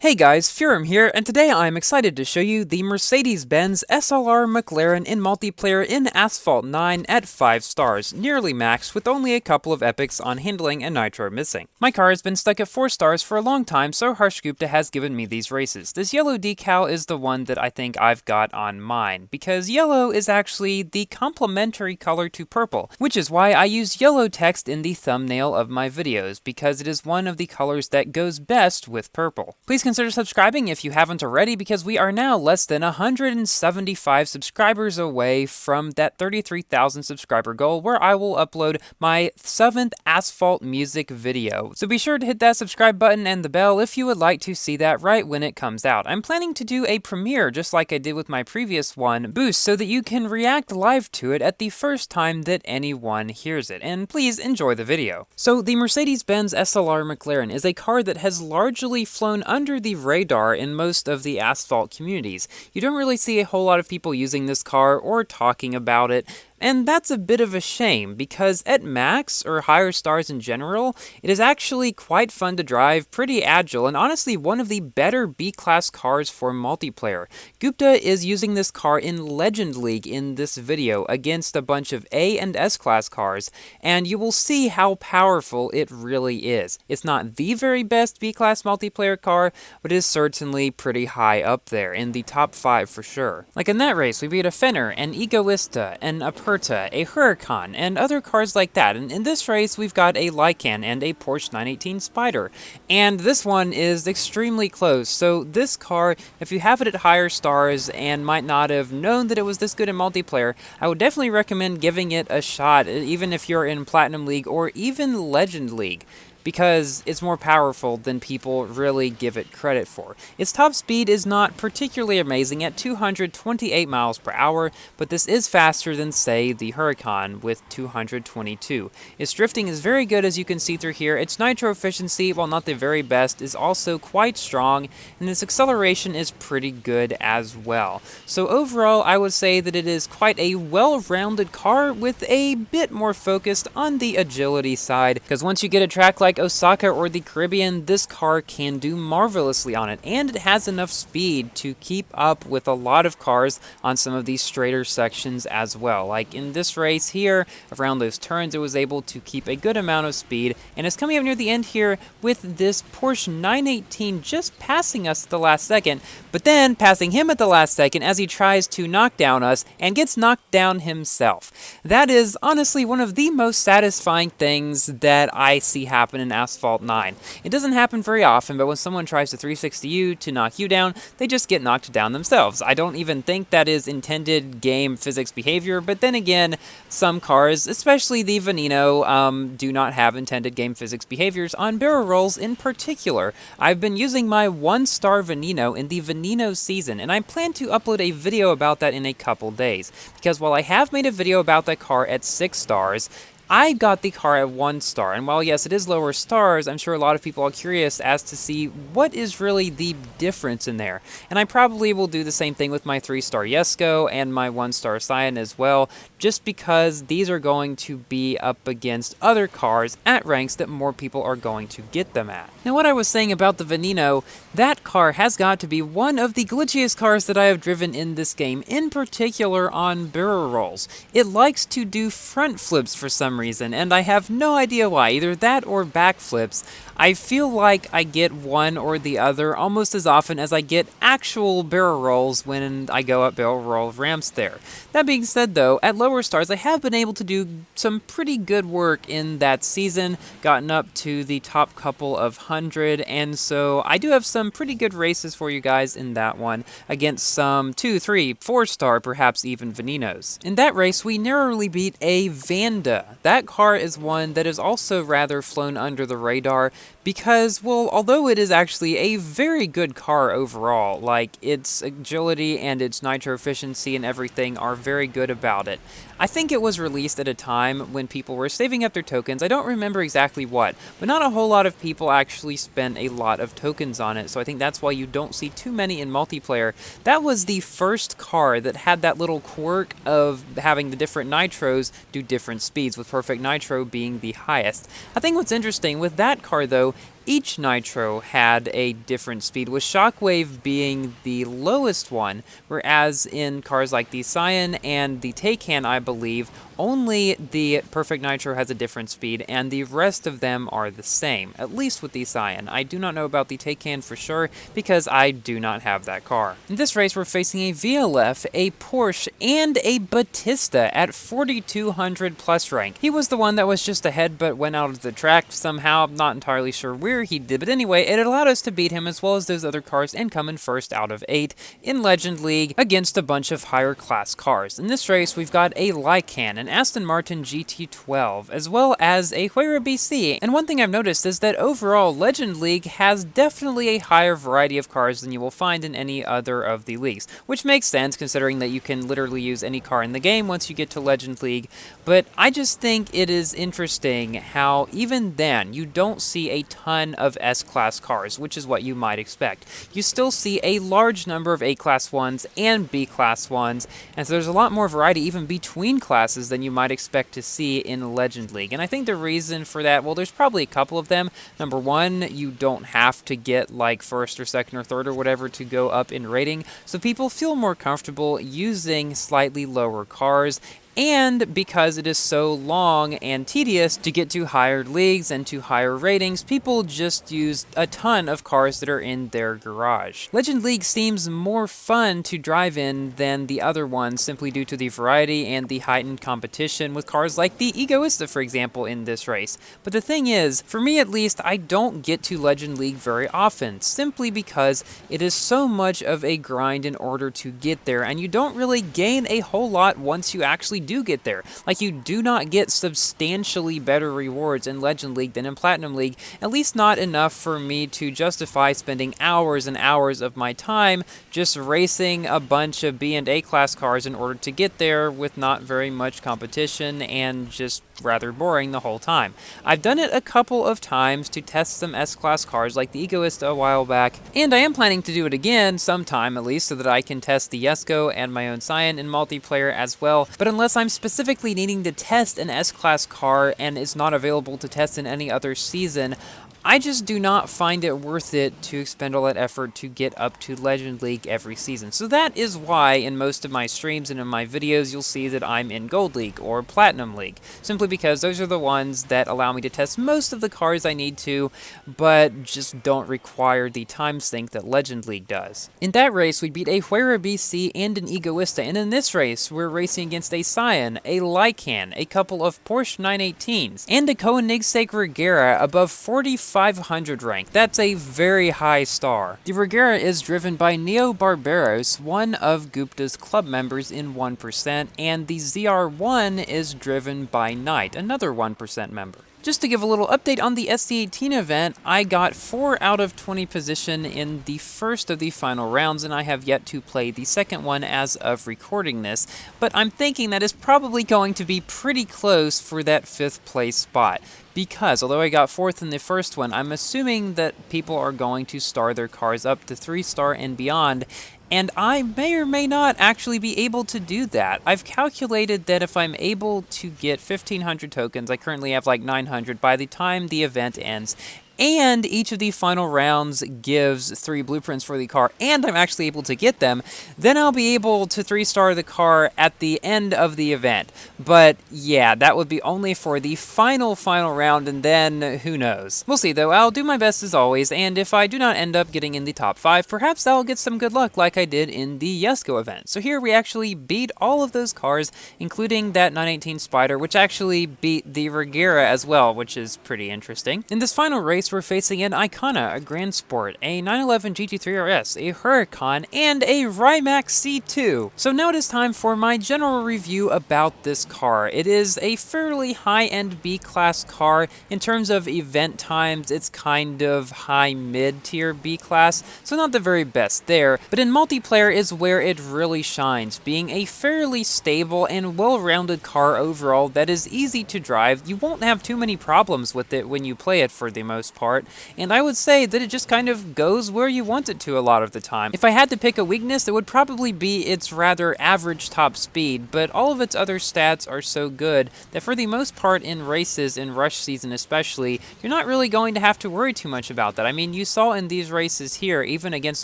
Hey guys, Furum here, and today I'm excited to show you the Mercedes-Benz SLR McLaren in multiplayer in Asphalt 9 at 5 stars, nearly maxed with only a couple of epics on handling and nitro missing. My car has been stuck at 4 stars for a long time, so HarshGupta has given me these races. This yellow decal is the one that I think I've got on mine, because yellow is actually the complementary color to purple, which is why I use yellow text in the thumbnail of my videos, because it is one of the colors that goes best with purple. Please consider subscribing if you haven't already, because we are now less than 175 subscribers away from that 33,000 subscriber goal, where I will upload my 7th Asphalt music video. So be sure to hit that subscribe button and the bell if you would like to see that right when it comes out. I'm planning to do a premiere just like I did with my previous one, Boost, so that you can react live to it at the first time that anyone hears it. And please enjoy the video. So the Mercedes-Benz SLR McLaren is a car that has largely flown under the radar in most of the Asphalt communities. You don't really see a whole lot of people using this car or talking about it. And that's a bit of a shame, because at max, or higher stars in general, it is actually quite fun to drive, pretty agile, and honestly one of the better B-class cars for multiplayer. Gupta is using this car in Legend League in this video against a bunch of A and S-class cars, and you will see how powerful it really is. It's not the very best B-class multiplayer car, but it is certainly pretty high up there, in the top 5 for sure. Like in that race, we beat a Fenner, an Egoista, and a a Huracan, and other cars like that. And in this race, we've got a Lycan and a Porsche 918 Spider. And this one is extremely close. So this car, if you have it at higher stars and might not have known that it was this good in multiplayer, I would definitely recommend giving it a shot, even if you're in Platinum League or even Legend League, because it's more powerful than people really give it credit for. Its top speed is not particularly amazing at 228 miles per hour, but this is faster than, say, the Huracan with 222. Its drifting is very good, as you can see through here. Its nitro efficiency, while not the very best, is also quite strong, and its acceleration is pretty good as well. So overall, I would say that it is quite a well-rounded car with a bit more focused on the agility side, because once you get a track like Osaka or the Caribbean, this car can do marvelously on it, and it has enough speed to keep up with a lot of cars on some of these straighter sections as well. Like in this race here, around those turns, it was able to keep a good amount of speed, and it's coming up near the end here with this Porsche 918 just passing us at the last second, but then passing him at the last second as he tries to knock down us and gets knocked down himself. That is honestly one of the most satisfying things that I see happen in Asphalt 9. It doesn't happen very often, but when someone tries to 360 you to knock you down, they just get knocked down themselves. I don't even think that is intended game physics behavior, but then again, some cars, especially the Veneno, do not have intended game physics behaviors on barrel rolls in particular. I've been using my 1-star Veneno in the Veneno season, and I plan to upload a video about that in a couple days, because while I have made a video about that car at 6 stars, I got the car at 1 star, and while yes, it is lower stars, I'm sure a lot of people are curious as to see what is really the difference in there. And I probably will do the same thing with my 3-star Yesko and my 1-star Cyan as well, just because these are going to be up against other cars at ranks that more people are going to get them at. Now, what I was saying about the Veneno, that car has got to be one of the glitchiest cars that I have driven in this game, in particular on barrel rolls. It likes to do front flips for some reason, and I have no idea why. Either that or backflips. I feel like I get one or the other almost as often as I get actual barrel rolls when I go up barrel roll ramps there. That being said though, at lower stars I have been able to do some pretty good work in that season, gotten up to the top couple of 100, and so I do have some pretty good races for you guys in that one, against some 2, 3, 4-star, perhaps even Venenos. In that race we narrowly beat a Vanda. That car is one that is also rather flown under the radar, because, well, although it is actually a very good car overall, like its agility and its nitro efficiency and everything are very good about it, I think it was released at a time when people were saving up their tokens. I don't remember exactly what, but not a whole lot of people actually spent a lot of tokens on it, so I think that's why you don't see too many in multiplayer. That was the first car that had that little quirk of having the different nitros do different speeds, with perfect nitro being the highest. I think what's interesting with that car, though, Each Nitro had a different speed, with Shockwave being the lowest one, whereas in cars like the Scion and the Taycan, I believe, only the Perfect Nitro has a different speed, and the rest of them are the same, at least with the Scion. I do not know about the Taycan for sure, because I do not have that car. In this race, we're facing a VLF, a Porsche, and a Batista at 4,200 plus rank. He was the one that was just ahead, but went out of the track somehow. I'm not entirely sure where he did, but anyway, it allowed us to beat him as well as those other cars and come in first out of 8 in Legend League against a bunch of higher class cars. In this race, we've got a Lycan, an Aston Martin GT12, as well as a Huayra BC. And one thing I've noticed is that overall, Legend League has definitely a higher variety of cars than you will find in any other of the leagues, which makes sense considering that you can literally use any car in the game once you get to Legend League. But I just think it is interesting how even then you don't see a ton of S-Class cars, which is what you might expect. You still see a large number of A-Class ones and B-Class ones, and so there's a lot more variety even between classes than you might expect to see in Legend League. And I think the reason for that, well, there's probably a couple of them. Number one, you don't have to get like first or second or third or whatever to go up in rating, so people feel more comfortable using slightly lower cars. And because it is so long and tedious to get to higher leagues and to higher ratings, people just use a ton of cars that are in their garage. Legend League seems more fun to drive in than the other ones, simply due to the variety and the heightened competition with cars like the Egoista, for example, in this race. But the thing is, for me at least, I don't get to Legend League very often, simply because it is so much of a grind in order to get there, and you don't really gain a whole lot once you actually do get there. Like, you do not get substantially better rewards in Legend League than in Platinum League, at least not enough for me to justify spending hours and hours of my time just racing a bunch of B and A class cars in order to get there with not very much competition and just rather boring the whole time. I've done it a couple of times to test some S-Class cars like the Egoista a while back, and I am planning to do it again sometime at least so that I can test the Jesko and my own Scion in multiplayer as well. But unless I'm specifically needing to test an S-Class car and it's not available to test in any other season, I just do not find it worth it to expend all that effort to get up to Legend League every season. So that is why in most of my streams and in my videos you'll see that I'm in Gold League or Platinum League, simply because those are the ones that allow me to test most of the cars I need to, but just don't require the time sink that Legend League does. In that race, we beat a Huayra BC and an Egoista, and in this race, we're racing against a Scion, a Lycan, a couple of Porsche 918s, and a Koenigsegg Regera above 4,500 rank. That's a very high star. The Regera is driven by Neo Barbaros, one of Gupta's club members in 1%, and the ZR1 is driven by Knight, another 1% member. Just to give a little update on the SC18 event, I got 4 out of 20 position in the first of the final rounds, and I have yet to play the second one as of recording this, but I'm thinking that is probably going to be pretty close for that 5th place spot. Because, although I got 4th in the first one, I'm assuming that people are going to star their cars up to 3-star and beyond, and I may or may not actually be able to do that. I've calculated that if I'm able to get 1,500 tokens, I currently have like 900 by the time the event ends, and each of the final rounds gives 3 blueprints for the car, and I'm actually able to get them, then I'll be able to 3-star the car at the end of the event. But yeah, that would be only for the final round, and then who knows. We'll see though. I'll do my best as always, and if I do not end up getting in the top 5, perhaps I'll get some good luck like I did in the Jesko event. So here we actually beat all of those cars, including that 918 Spider, which actually beat the Regera as well, which is pretty interesting. In this final race, we're facing an Icona, a Grand Sport, a 911 GT3 RS, a Huracan, and a Rimac C2. So now it is time for my general review about this car. It is a fairly high-end B-class car. In terms of event times, it's kind of high-mid tier B-class, so not the very best there, but in multiplayer is where it really shines, being a fairly stable and well-rounded car overall that is easy to drive. You won't have too many problems with it when you play it for the most part. part, and I would say that it just kind of goes where you want it to a lot of the time. If I had to pick a weakness, it would probably be its rather average top speed, but all of its other stats are so good that for the most part in races, in rush season especially, you're not really going to have to worry too much about that. I mean, you saw in these races here, even against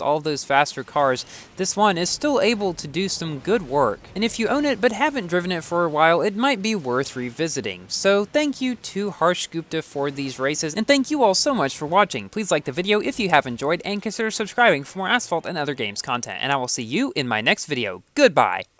all those faster cars, this one is still able to do some good work. And if you own it but haven't driven it for a while, it might be worth revisiting. So thank you to HarshGupta for these races, and thank you all so much for watching. Please like the video if you have enjoyed, and consider subscribing for more Asphalt and other games content, and I will see you in my next video. Goodbye!